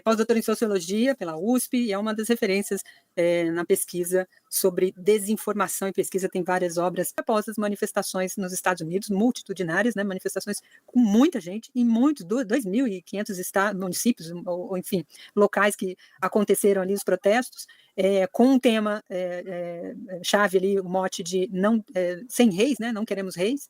pós-doutora em Sociologia pela USP e é uma das referências na pesquisa sobre desinformação e pesquisa. Tem várias obras após as manifestações nos Estados Unidos, multitudinárias, né, manifestações com muita gente, em muitos, 2.500 municípios, ou enfim, locais que aconteceram ali os protestos, com um tema chave ali, o mote de sem reis, né, não queremos reis.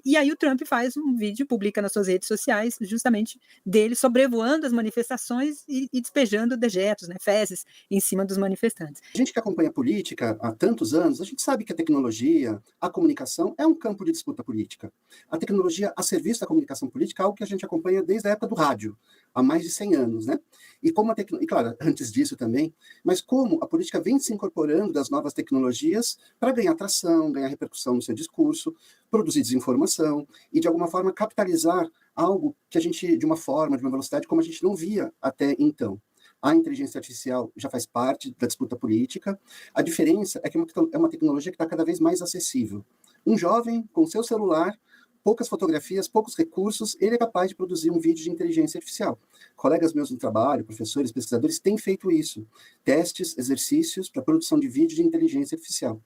E aí o Trump faz um vídeo, publica nas suas redes sociais, justamente dele sobrevoando as manifestações e despejando dejetos, né, fezes, em cima dos manifestantes. A gente que acompanha a política há tantos anos, a gente sabe que a tecnologia, a comunicação é um campo de disputa política. A tecnologia a serviço da comunicação política é algo que a gente acompanha desde a época do rádio, há mais de 100 anos, né? E claro, antes disso também, mas como a política vem se incorporando das novas tecnologias para ganhar atração, ganhar repercussão no seu discurso, produzir desinformação e, de alguma forma, capitalizar algo que a gente, de uma forma, de uma velocidade, como a gente não via até então. A inteligência artificial já faz parte da disputa política. A diferença é que é uma tecnologia que está cada vez mais acessível. Um jovem, com seu celular, poucas fotografias, poucos recursos, ele é capaz de produzir um vídeo de inteligência artificial. Colegas meus no trabalho, professores, pesquisadores, têm feito isso. Testes, exercícios para produção de vídeo de inteligência artificial.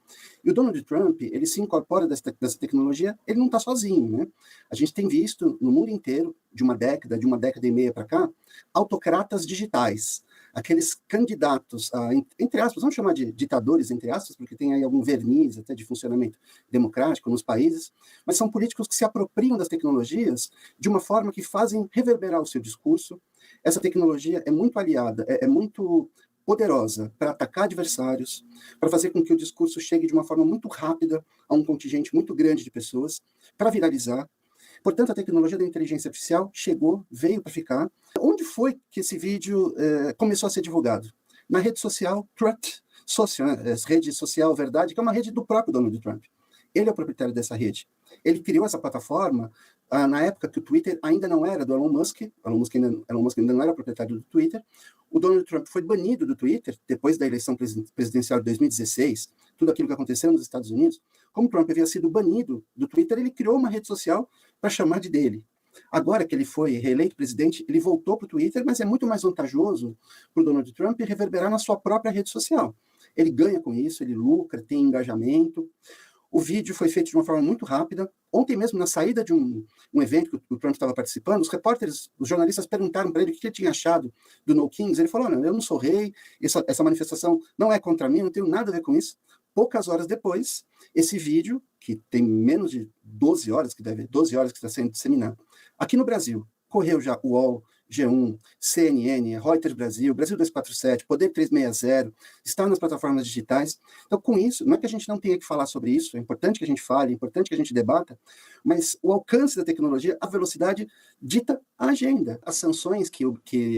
E o Donald Trump, ele se incorpora dessa tecnologia, ele não está sozinho, né? A gente tem visto no mundo inteiro, de uma década e meia para cá, autocratas digitais. Aqueles candidatos, entre aspas, vamos chamar de ditadores, entre aspas, porque tem aí algum verniz até de funcionamento democrático nos países, mas são políticos que se apropriam das tecnologias de uma forma que fazem reverberar o seu discurso. Essa tecnologia é muito aliada, é muito poderosa para atacar adversários, para fazer com que o discurso chegue de uma forma muito rápida a um contingente muito grande de pessoas, para viralizar. Portanto, a tecnologia da inteligência artificial chegou, veio para ficar. Onde foi que esse vídeo começou a ser divulgado? Na rede social Truth Social, né? Rede social Verdade, que é uma rede do próprio Donald Trump. Ele é o proprietário dessa rede. Ele criou essa plataforma na época que o Twitter ainda não era do Elon Musk. Elon Musk ainda não era proprietário do Twitter. O Donald Trump foi banido do Twitter depois da eleição presidencial de 2016, tudo aquilo que aconteceu nos Estados Unidos. Como Trump havia sido banido do Twitter, ele criou uma rede social para chamar de dele. Agora que ele foi reeleito presidente, ele voltou para o Twitter, mas é muito mais vantajoso para o Donald Trump reverberar na sua própria rede social. Ele ganha com isso, ele lucra, tem engajamento. O vídeo foi feito de uma forma muito rápida. Ontem mesmo, na saída de um evento que o Trump estava participando, os jornalistas perguntaram para ele o que ele tinha achado do No Kings. Ele falou, não, eu não sou rei, essa manifestação não é contra mim, eu não tenho nada a ver com isso. Poucas horas depois, esse vídeo, que tem menos de 12 horas que está sendo disseminado, aqui no Brasil, correu já o UOL, G1, CNN, Reuters Brasil, Brasil 247, Poder 360, está nas plataformas digitais. Então, com isso, não é que a gente não tenha que falar sobre isso, é importante que a gente fale, é importante que a gente debata, mas o alcance da tecnologia, a velocidade, dita a agenda. As sanções que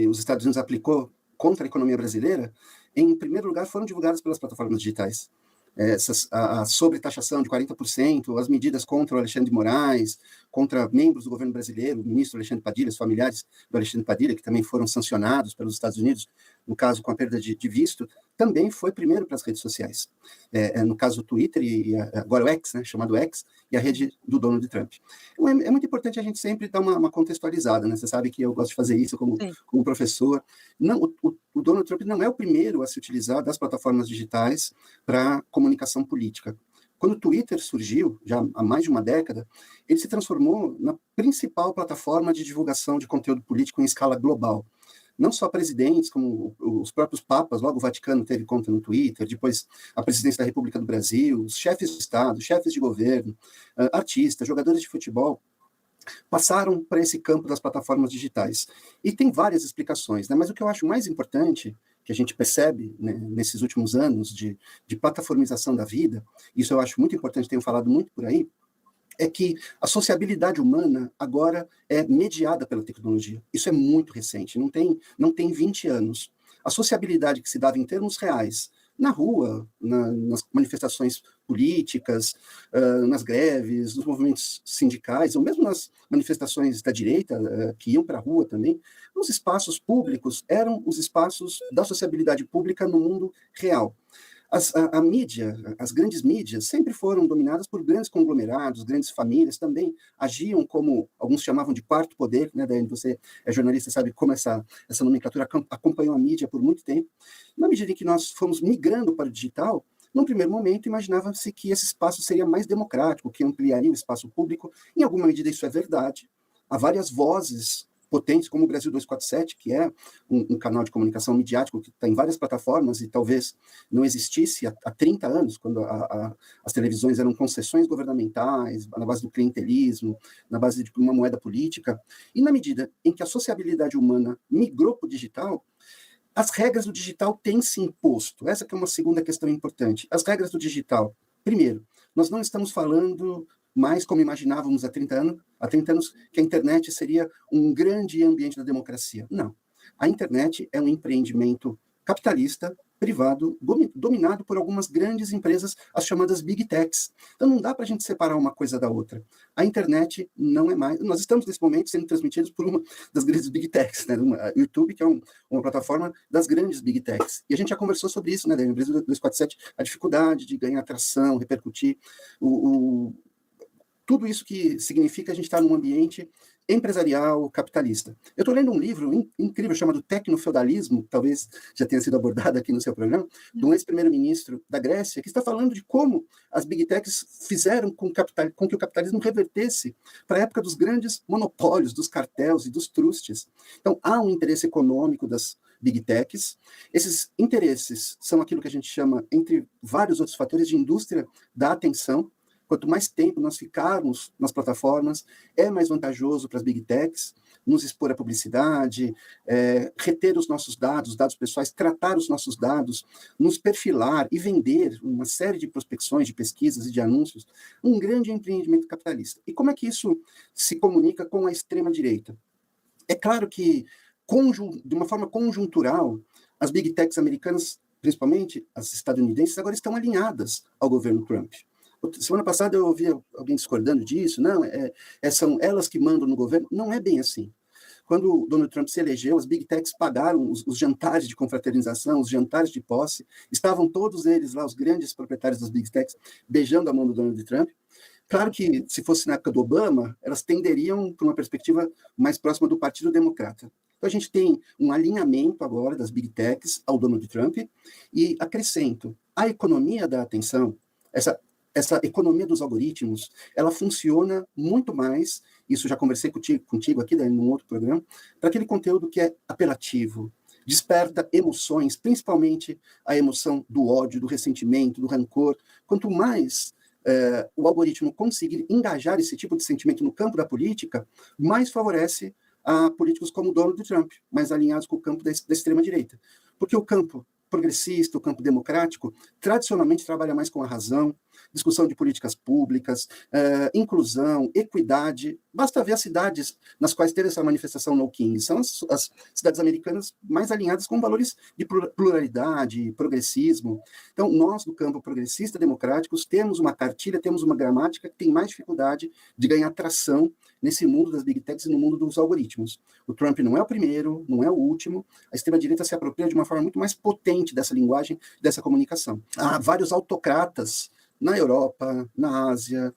os Estados Unidos aplicou contra a economia brasileira, em primeiro lugar, foram divulgadas pelas plataformas digitais. A sobretaxação de 40%, as medidas contra o Alexandre de Moraes, contra membros do governo brasileiro, o ministro Alexandre Padilha, os familiares do Alexandre Padilha, que também foram sancionados pelos Estados Unidos, no caso com a perda de visto, também foi primeiro para as redes sociais. No caso o Twitter e agora o X, né, chamado X, e a rede do Donald Trump. Então, é muito importante a gente sempre dar uma contextualizada, né? Você sabe que eu gosto de fazer isso como professor. Não, o Donald Trump não é o primeiro a se utilizar das plataformas digitais para comunicação política. Quando o Twitter surgiu, já há mais de uma década, ele se transformou na principal plataforma de divulgação de conteúdo político em escala global. Não só presidentes, como os próprios papas, logo o Vaticano teve conta no Twitter, depois a presidência da República do Brasil, os chefes de Estado, chefes de governo, artistas, jogadores de futebol, passaram para esse campo das plataformas digitais. E tem várias explicações, né? Mas o que eu acho mais importante, que a gente percebe, né, nesses últimos anos de plataformização da vida, isso eu acho muito importante, tenho falado muito por aí, é que a sociabilidade humana agora é mediada pela tecnologia. Isso é muito recente, não tem 20 anos. A sociabilidade que se dava em termos reais, na rua, nas manifestações políticas, nas greves, nos movimentos sindicais, ou mesmo nas manifestações da direita, que iam para a rua também, os espaços públicos eram os espaços da sociabilidade pública no mundo real. A mídia, as grandes mídias, sempre foram dominadas por grandes conglomerados, grandes famílias, também agiam como, alguns chamavam de quarto poder, né? Daí você é jornalista, sabe como essa nomenclatura acompanhou a mídia por muito tempo. Na medida em que nós fomos migrando para o digital, num primeiro momento, imaginava-se que esse espaço seria mais democrático, que ampliaria o espaço público. Em alguma medida, isso é verdade. Há várias vozes potentes, como o Brasil 247, que é um canal de comunicação midiático que está em várias plataformas e talvez não existisse há 30 anos, quando as televisões eram concessões governamentais, na base do clientelismo, na base de uma moeda política. E na medida em que a sociabilidade humana migrou para o digital, as regras do digital têm se imposto. Essa que é uma segunda questão importante. As regras do digital. Primeiro, nós não estamos falando mais como imaginávamos há 30 anos, que a internet seria um grande ambiente da democracia. Não. A internet é um empreendimento capitalista, privado, dominado por algumas grandes empresas, as chamadas Big Techs. Então não dá para a gente separar uma coisa da outra. A internet não é mais... Nós estamos, nesse momento, sendo transmitidos por uma das grandes Big Techs, né? O YouTube, que é uma plataforma das grandes Big Techs. E a gente já conversou sobre isso, né, no Brasil 247, a dificuldade de ganhar atração, repercutir, tudo isso que significa a gente estar num ambiente empresarial, capitalista. Eu estou lendo um livro incrível chamado Tecnofeudalismo, talvez já tenha sido abordado aqui no seu programa, de um ex-primeiro-ministro da Grécia, que está falando de como as Big Techs fizeram com que o capitalismo revertesse para a época dos grandes monopólios, dos cartéis e dos trustes. Então, há um interesse econômico das Big Techs. Esses interesses são aquilo que a gente chama, entre vários outros fatores, de indústria da atenção. Quanto mais tempo nós ficarmos nas plataformas, é mais vantajoso para as Big Techs nos expor à publicidade, reter os nossos dados pessoais, tratar os nossos dados, nos perfilar e vender uma série de prospecções, de pesquisas e de anúncios, um grande empreendimento capitalista. E como é que isso se comunica com a extrema-direita? É claro que, de uma forma conjuntural, as Big Techs americanas, principalmente as estadunidenses, agora estão alinhadas ao governo Trump. Semana passada eu ouvi alguém discordando disso, não, são elas que mandam no governo. Não é bem assim. Quando o Donald Trump se elegeu, as Big Techs pagaram os jantares de confraternização, os jantares de posse, estavam todos eles lá, os grandes proprietários das Big Techs, beijando a mão do Donald Trump. Claro que, se fosse na época do Obama, elas tenderiam para uma perspectiva mais próxima do Partido Democrata. Então, a gente tem um alinhamento agora das Big Techs ao Donald Trump, e acrescento, a economia da atenção, essa economia dos algoritmos, ela funciona muito mais, isso já conversei contigo aqui, daí, num outro programa, para aquele conteúdo que é apelativo, desperta emoções, principalmente a emoção do ódio, do ressentimento, do rancor. Quanto mais o algoritmo conseguir engajar esse tipo de sentimento no campo da política, mais favorece a políticos como Donald Trump, mais alinhados com o campo da extrema-direita. Porque o campo progressista, o campo democrático, tradicionalmente trabalha mais com a razão, discussão de políticas públicas, inclusão, equidade. Basta ver as cidades nas quais teve essa manifestação no King. São as cidades americanas mais alinhadas com valores de pluralidade, progressismo. Então, nós, do campo progressista democráticos, temos uma cartilha, temos uma gramática que tem mais dificuldade de ganhar tração nesse mundo das Big Techs e no mundo dos algoritmos. O Trump não é o primeiro, não é o último. A extrema-direita se apropria de uma forma muito mais potente dessa linguagem, dessa comunicação. Há vários autocratas na Europa, na Ásia,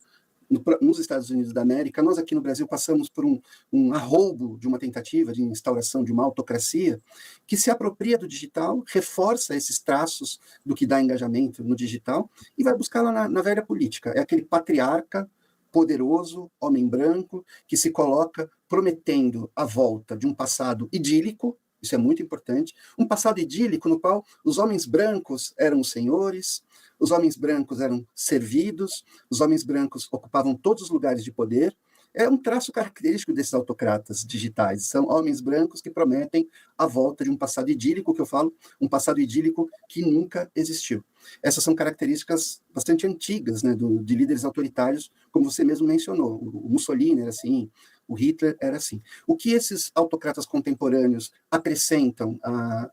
nos Estados Unidos da América. Nós aqui no Brasil passamos por um arroubo de uma tentativa de instauração de uma autocracia que se apropria do digital, reforça esses traços do que dá engajamento no digital e vai buscar lá na velha política. É aquele patriarca poderoso, homem branco, que se coloca prometendo a volta de um passado idílico. Isso é muito importante. Um passado idílico no qual os homens brancos eram os senhores, os homens brancos eram servidos, os homens brancos ocupavam todos os lugares de poder. É um traço característico desses autocratas digitais. São homens brancos que prometem a volta de um passado idílico, que eu falo, um passado idílico que nunca existiu. Essas são características bastante antigas, né, de líderes autoritários, como você mesmo mencionou. O Mussolini era assim, o Hitler era assim. O que esses autocratas contemporâneos acrescentam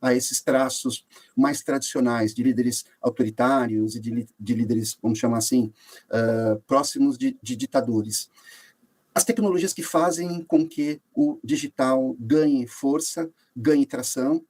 a esses traços mais tradicionais de líderes autoritários e de líderes, vamos chamar assim, próximos de ditadores? As tecnologias que fazem com que o digital ganhe força, ganhe tração,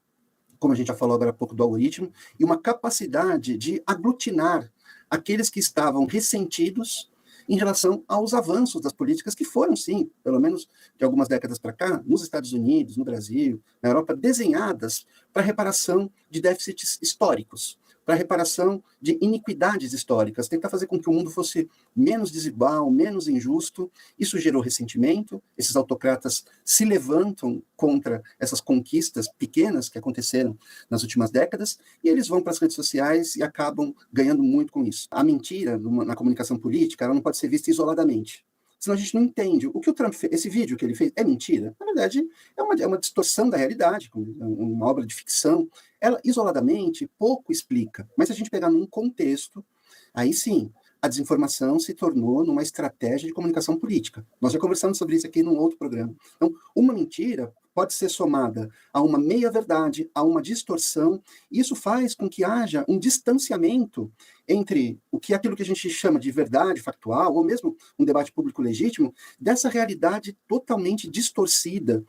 como a gente já falou agora há pouco do algoritmo, e uma capacidade de aglutinar aqueles que estavam ressentidos em relação aos avanços das políticas que foram, sim, pelo menos de algumas décadas para cá, nos Estados Unidos, no Brasil, na Europa, desenhadas para reparação de déficits históricos, para reparação de iniquidades históricas, tentar fazer com que o mundo fosse menos desigual, menos injusto. Isso gerou ressentimento, esses autocratas se levantam contra essas conquistas pequenas que aconteceram nas últimas décadas, e eles vão para as redes sociais e acabam ganhando muito com isso. A mentira na comunicação política, ela não pode ser vista isoladamente. Senão a gente não entende. O que o Trump fez, esse vídeo que ele fez, é mentira? Na verdade, é uma distorção da realidade, uma obra de ficção. Ela, isoladamente, pouco explica. Mas se a gente pegar num contexto, aí sim, a desinformação se tornou numa estratégia de comunicação política. Nós já conversamos sobre isso aqui num outro programa. Então, uma mentira pode ser somada a uma meia-verdade, a uma distorção, e isso faz com que haja um distanciamento entre aquilo que a gente chama de verdade factual, ou mesmo um debate público legítimo, dessa realidade totalmente distorcida,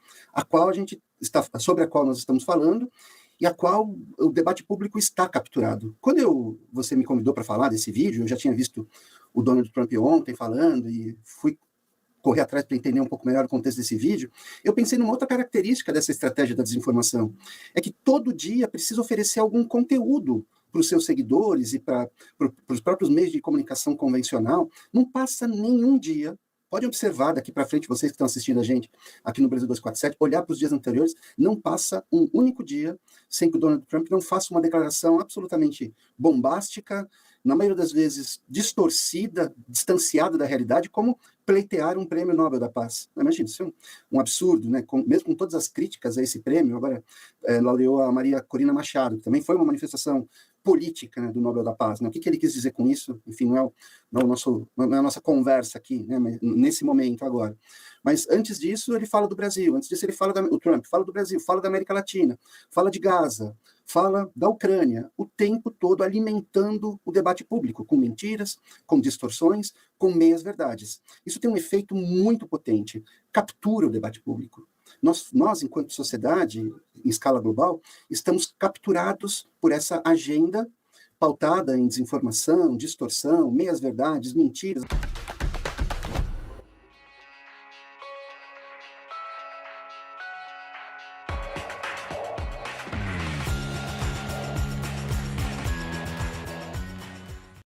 sobre a qual nós estamos falando, e a qual o debate público está capturado. Quando você me convidou para falar desse vídeo, eu já tinha visto o Donald Trump ontem falando, e fui correr atrás para entender um pouco melhor o contexto desse vídeo, eu pensei numa outra característica dessa estratégia da desinformação, é que todo dia precisa oferecer algum conteúdo para os seus seguidores e para os próprios meios de comunicação convencional. Não passa nenhum dia, pode observar daqui para frente, vocês que estão assistindo a gente aqui no Brasil 247, olhar para os dias anteriores, não passa um único dia sem que o Donald Trump não faça uma declaração absolutamente bombástica, na maioria das vezes distorcida, distanciada da realidade, como pleitear um prêmio Nobel da Paz. Imagina, isso é um absurdo, né? Mesmo com todas as críticas a esse prêmio, agora laureou a Maria Corina Machado, que também foi uma manifestação política, né, do Nobel da Paz. Né? O que ele quis dizer com isso? Enfim, não é a nossa conversa aqui, né, mas nesse momento agora. Mas antes disso, ele fala do Brasil. Antes disso, o Trump fala do Brasil, fala da América Latina, fala de Gaza, fala da Ucrânia, o tempo todo alimentando o debate público, com mentiras, com distorções, com meias-verdades. Isso tem um efeito muito potente, captura o debate público. Nós, enquanto sociedade, em escala global, estamos capturados por essa agenda pautada em desinformação, distorção, meias-verdades, mentiras.